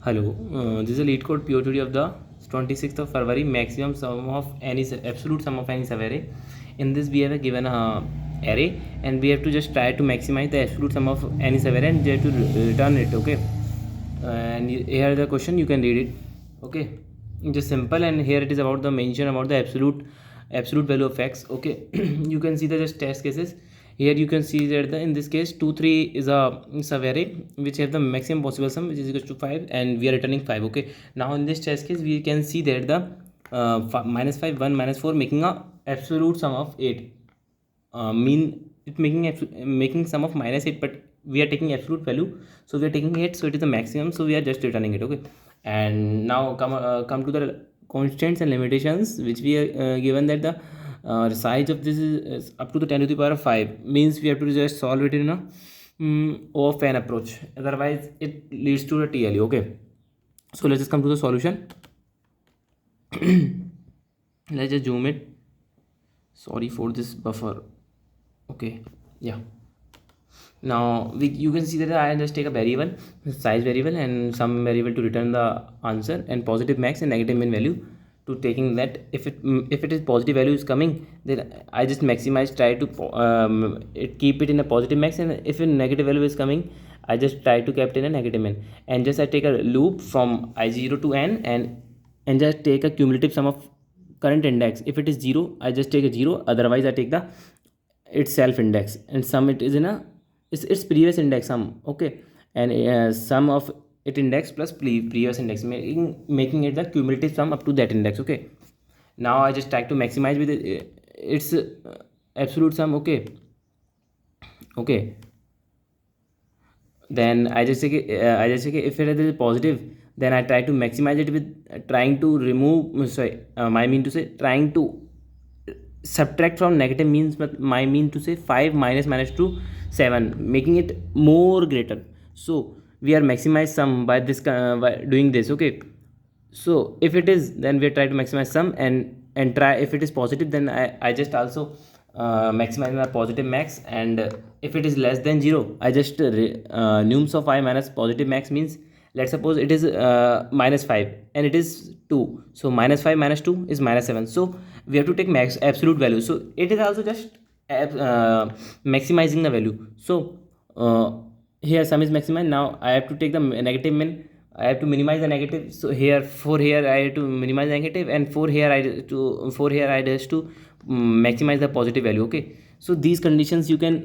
Hello, this is a Leetcode POTD of the 26th of February, maximum sum of any absolute sum of any subarray. In this, we have a given array, and we have to just try to maximize the absolute sum of any subarray, and we have to return it. Okay, and here the question, you can read it. Okay, just simple, and here it is about the mention about the absolute value of x. Okay, you can see the just test cases. Here you can see that in this case 2 3 is a subarray which have the maximum possible sum, which is equal to 5, and we are returning 5. Okay, now in this test case we can see that the -5 1 -4 making a absolute sum of 8, mean it making sum of -8, but we are taking absolute value, so we are taking 8, so it is the maximum, so we are just returning it. Okay, and now come to the constraints and limitations, which we are given that the size of this is up to the 10 to the power of 5, means we have to just solve it in a O of n approach, otherwise it leads to a TLE. Okay, so let's just come to the solution. Let's just zoom it. Sorry for this buffer. Okay, yeah, now you can see that I just take a variable, size variable, and some variable to return the answer, and positive max and negative min value to taking that. If it is positive value is coming, then I just maximize, try to keep it in a positive max, and if a negative value is coming, I just try to keep it in a negative min, and just I take a loop from I0 to n, and just take a cumulative sum of current index. If it is 0, I just take a 0, otherwise I take the its self index, and sum it is in a its previous index sum. Okay, and sum of it index plus previous index, making it the cumulative sum up to that index. Okay, now I just try to maximize with its absolute sum. Okay, then I just say if it is positive, then I try to maximize it with trying to remove, sorry, I mean to say trying to subtract from negative means, but my mean to say 5 minus -2 7, making it more greater. So we are maximize sum by this by doing this. Okay, so if it is, then we try to maximize sum, and try, if it is positive, then I just also maximize my positive max, and if it is less than 0, I just nums of I minus positive max, means let's suppose it is -5 and it is 2, so -5 -2 is -7, so we have to take max absolute value, so it is also just maximizing the value. So here sum is maximized. Now I have to take the negative min, I have to minimize the negative, so here I have to minimize the negative, and for here I just to maximize the positive value. Okay, so these conditions you can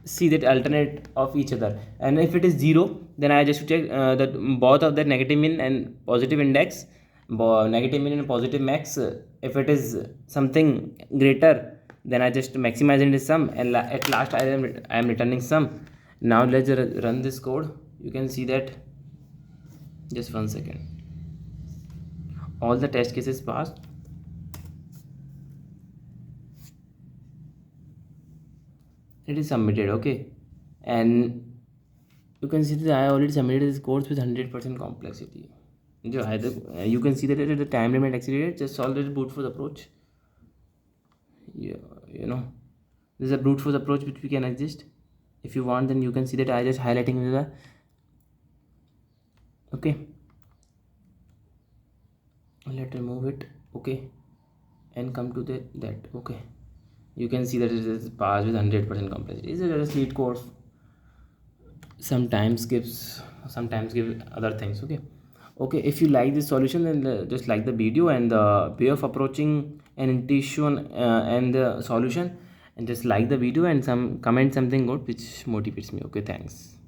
see that alternate of each other, and if it is 0, then I just check that both of the negative min and positive index, negative min and positive max, if it is something greater, then I just maximize in this sum, and at last I am returning sum. Now let's run this code. You can see that, just 1 second, all the test cases passed. It is submitted. Okay, and you can see that I already submitted this course with 100% complexity. You can see that it is the time limit exceeded. Just solve this brute force approach. You know, this is a brute force approach which we can adjust. If you want, then you can see that I just highlighting the, okay, let's remove it. Okay, and come to that. Okay, you can see that it is passed with 100% complexity. It's a just Leetcode, sometimes give other things. Okay, if you like this solution, then just like the video and the way of approaching an intuition and the solution, and just like the video and comment something good which motivates me. Okay, thanks.